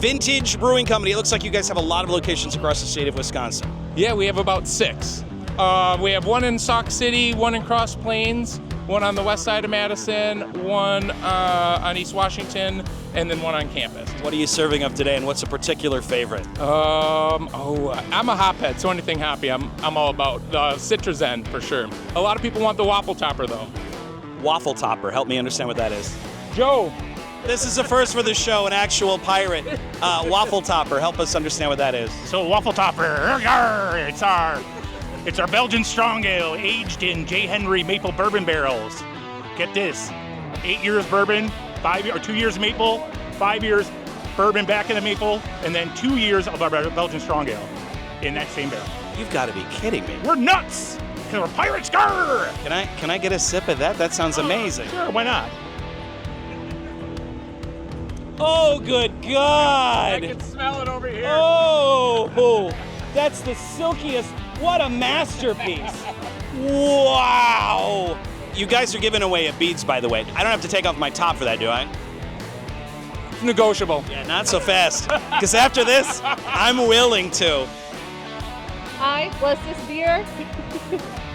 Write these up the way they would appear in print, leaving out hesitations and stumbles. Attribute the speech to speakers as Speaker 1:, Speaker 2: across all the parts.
Speaker 1: Vintage Brewing Company. It looks like you guys have a lot of locations across the state of Wisconsin.
Speaker 2: Yeah, we have about 6. We have one in Sauk City, one in Cross Plains, one on the west side of Madison, one on East Washington, and then one on campus.
Speaker 1: What are you serving up today, and what's a particular favorite?
Speaker 2: I'm a hophead, so anything hoppy I'm all about. Citruzen, for sure. A lot of people want the waffle topper, though.
Speaker 1: Waffle topper. Help me understand what that is.
Speaker 2: Joe.
Speaker 1: This is a first for the show, an actual pirate. Waffle topper. Help us understand what that is.
Speaker 3: So waffle topper, it's our Belgian strong ale aged in J. Henry maple bourbon barrels. Get this, 8 years bourbon, 2 years maple, 5 years bourbon back in the maple, and then 2 years of our Belgian strong ale in that same barrel.
Speaker 1: You've got to be kidding me.
Speaker 3: We're nuts, because we're pirates, grrr!
Speaker 1: Can I get a sip of that? That sounds amazing.
Speaker 3: Sure, why not?
Speaker 1: Oh, good God!
Speaker 2: I can smell it over here.
Speaker 1: Oh, that's the silkiest. What a masterpiece. Wow. You guys are giving away a beads, by the way. I don't have to take off my top for that, do I?
Speaker 2: Negotiable.
Speaker 1: Yeah, not so fast. Because after this, I'm willing to.
Speaker 4: I bless this beer.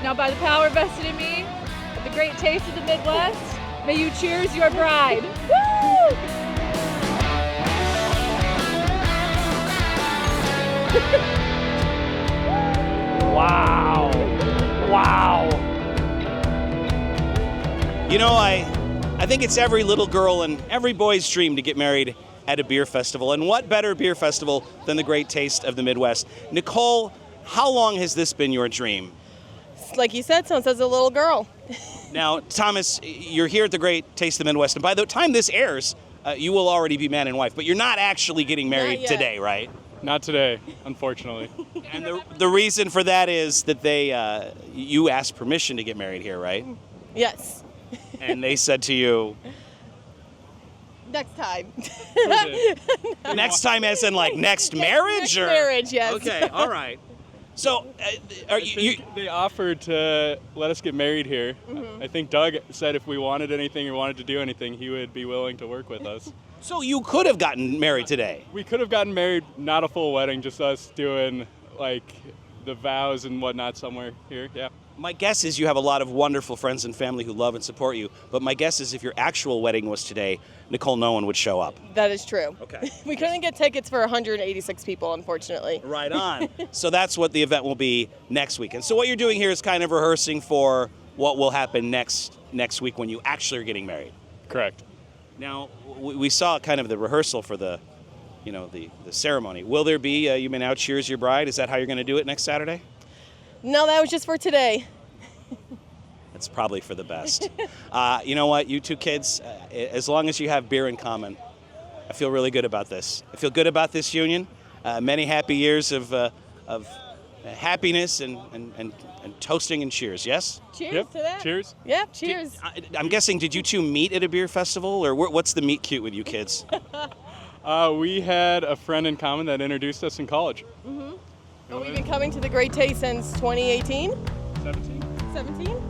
Speaker 4: Now by the power vested in me, with the great taste of the Midwest, may you cheers your bride. Woo!
Speaker 1: Wow. Wow. You know, I think it's every little girl and every boy's dream to get married at a beer festival. And what better beer festival than the great taste of the Midwest? Nicole, how long has this been your dream?
Speaker 5: Like you said, since I was a little girl.
Speaker 1: Now, Thomas, you're here at the great taste of the Midwest. And by the time this airs, you will already be man and wife. But you're not actually getting married today, right?
Speaker 2: Not today, unfortunately.
Speaker 1: And the reason for that is that you asked permission to get married here, right?
Speaker 5: Yes.
Speaker 1: And they said to you,
Speaker 5: Next time.
Speaker 1: next time as in like next marriage?
Speaker 5: Next
Speaker 1: or?
Speaker 5: marriage, yes.
Speaker 1: Okay, all right. So,
Speaker 2: They offered to let us get married here.
Speaker 5: Mm-hmm.
Speaker 2: I think Doug said if we wanted anything or wanted to do anything, he would be willing to work with us.
Speaker 1: So you could have gotten married today?
Speaker 2: We could have gotten married, not a full wedding, just us doing like the vows and whatnot somewhere here, yeah.
Speaker 1: My guess is you have a lot of wonderful friends and family who love and support you, but my guess is if your actual wedding was today, Nicole, no one would show up.
Speaker 5: That is true.
Speaker 1: Okay.
Speaker 5: We couldn't get tickets for 186 people, unfortunately.
Speaker 1: Right on. So that's what the event will be next week. And so what you're doing here is kind of rehearsing for what will happen next week when you actually are getting married.
Speaker 2: Correct.
Speaker 1: Now, we saw kind of the rehearsal for the ceremony. Will there be, you may now cheers your bride? Is that how you're going to do it next Saturday?
Speaker 5: No, that was just for today.
Speaker 1: That's probably for the best. You know what, you two kids, as long as you have beer in common, I feel really good about this. I feel good about this union. Many happy years of happiness and toasting and cheers, yes?
Speaker 5: Cheers to that.
Speaker 2: Cheers.
Speaker 5: Yep, cheers.
Speaker 1: I'm guessing, did you two meet at a beer festival, or what's the meet cute with you kids?
Speaker 2: We had a friend in common that introduced us in college.
Speaker 5: Mm-hmm. And we've been coming to the Great Taste since 2018? 17?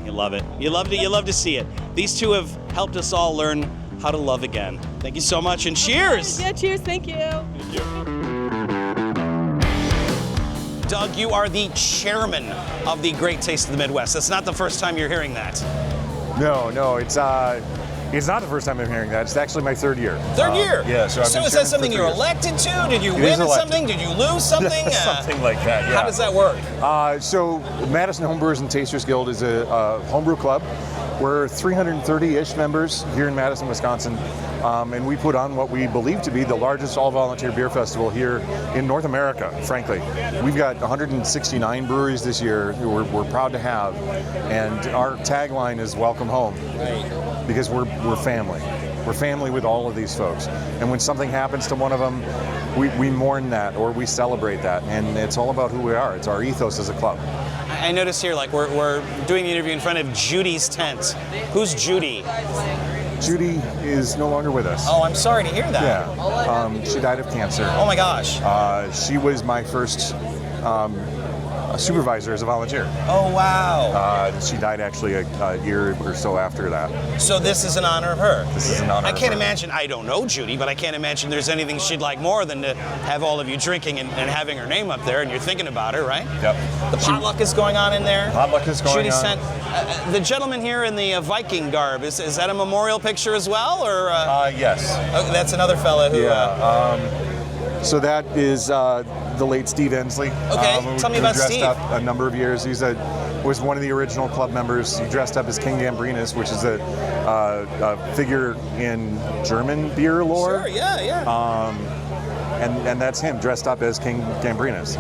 Speaker 1: You love it. You love to see it. These two have helped us all learn how to love again. Thank you so much, and cheers!
Speaker 5: Yeah, cheers, thank you.
Speaker 2: Thank you.
Speaker 1: Doug, you are the chairman of the Great Taste of the Midwest. That's not the first time you're hearing that.
Speaker 6: No, it's not the first time I'm hearing that. It's actually my third year.
Speaker 1: Third year?
Speaker 6: Yeah, so I've been
Speaker 1: is that
Speaker 6: chairman
Speaker 1: something
Speaker 6: for 3
Speaker 1: you're
Speaker 6: years.
Speaker 1: elected to? Did you
Speaker 6: It
Speaker 1: win
Speaker 6: is elected.
Speaker 1: something? Did you lose something?
Speaker 6: Something like that, yeah.
Speaker 1: How does that work?
Speaker 6: So Madison Homebrewers and Tasters Guild is a homebrew club. We're 330-ish members here in Madison, Wisconsin, and we put on what we believe to be the largest all-volunteer beer festival here in North America, frankly. We've got 169 breweries this year who we're proud to have, and our tagline is Welcome Home, because we're family. We're family with all of these folks, and when something happens to one of them, we mourn that or we celebrate that, and it's all about who we are. It's our ethos as a club.
Speaker 1: I noticed here, like, we're doing the interview in front of Judy's tent. Who's Judy?
Speaker 6: Judy is no longer with us.
Speaker 1: Oh, I'm sorry to hear that.
Speaker 6: Yeah, she died of cancer.
Speaker 1: Oh my gosh.
Speaker 6: She was my first a supervisor as a volunteer.
Speaker 1: Oh, wow.
Speaker 6: She died actually a year or so after that.
Speaker 1: So this is in honor of her.
Speaker 6: This is in honor
Speaker 1: I
Speaker 6: of
Speaker 1: can't
Speaker 6: her.
Speaker 1: imagine, I don't know Judy, but I can't imagine there's anything she'd like more than to have all of you drinking and having her name up there, and you're thinking about her, right?
Speaker 6: Yep.
Speaker 1: The potluck is going on in there.
Speaker 6: Potluck is going
Speaker 1: Judy
Speaker 6: on.
Speaker 1: sent the gentleman here in the Viking garb. Is that a memorial picture as well, or?
Speaker 6: Yes.
Speaker 1: Oh, that's another fella who.
Speaker 6: So that is the late Steve Ensley.
Speaker 1: Okay, tell me
Speaker 6: who
Speaker 1: about
Speaker 6: dressed
Speaker 1: Steve.
Speaker 6: up a number of years. Was one of the original club members. He dressed up as King Gambrinus, which is a figure in German beer lore.
Speaker 1: Sure, yeah.
Speaker 6: And that's him dressed up as King Gambrinus.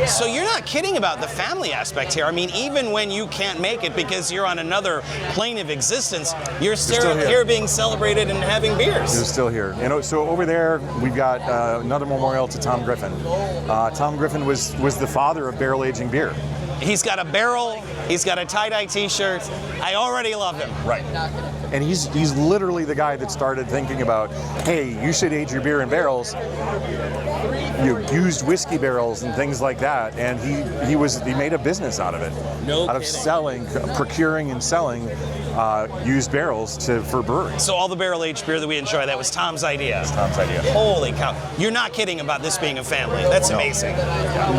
Speaker 1: So you're not kidding about the family aspect here. I mean, even when you can't make it because you're on another plane of existence, you're still here being celebrated and having beers.
Speaker 6: You're still here. So over there, we've got another memorial to Tom Griffin. Tom Griffin was the father of barrel aging beer.
Speaker 1: He's got a barrel, he's got a tie-dye t-shirt. I already love him.
Speaker 6: Right. And he's literally the guy that started thinking about, hey, you should age your beer in barrels. Used whiskey barrels and things like that, and he made a business out of it. Out of selling, procuring and selling used barrels for breweries.
Speaker 1: So all the barrel-aged beer that we enjoy, that was Tom's idea.
Speaker 6: That's Tom's idea.
Speaker 1: Holy cow. You're not kidding about this being a family. That's amazing.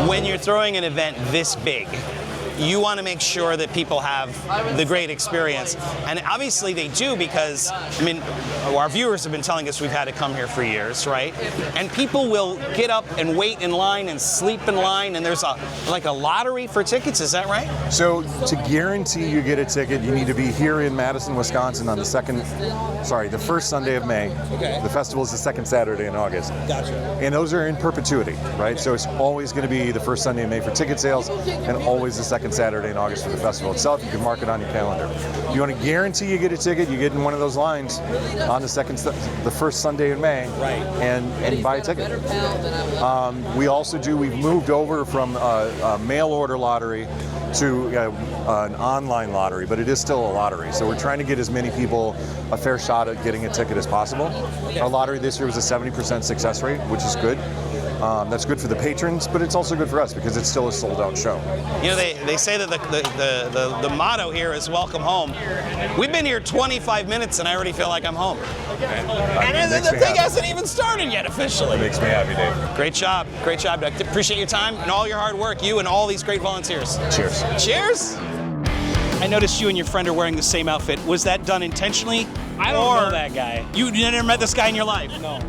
Speaker 1: When you're throwing an event this big, you want to make sure that people have the great experience. And obviously they do, because, I mean, our viewers have been telling us we've had to come here for years, right? And people will get up and wait in line and sleep in line, and there's like a lottery for tickets, is that right?
Speaker 6: So to guarantee you get a ticket, you need to be here in Madison, Wisconsin on the first Sunday of May.
Speaker 1: Okay.
Speaker 6: The festival is the second Saturday in August.
Speaker 1: Gotcha.
Speaker 6: And those are in perpetuity, right? So it's always going to be the first Sunday in May for ticket sales, and always the second Saturday in August for the festival itself. You can mark it on your calendar. If you want to guarantee you get a ticket, you get in one of those lines on the first Sunday in May,
Speaker 1: Right.
Speaker 6: and buy a ticket. We've moved over from a mail order lottery to an online lottery, but it is still a lottery. So we're trying to get as many people a fair shot at getting a ticket as possible. Our lottery this year was a 70% success rate, which is good. That's good for the patrons, but it's also good for us because it's still a sold-out show.
Speaker 1: You know, they say that the motto here is welcome home. We've been here 25 minutes and I already feel like I'm home. And the thing hasn't even started yet officially.
Speaker 6: It makes me happy, Dave.
Speaker 1: Great job. Great job. I appreciate your time and all your hard work, you and all these great volunteers.
Speaker 6: Cheers.
Speaker 1: Cheers. I noticed you and your friend are wearing the same outfit. Was that done intentionally?
Speaker 7: I don't know that guy.
Speaker 1: You never met this guy in your life?
Speaker 7: No.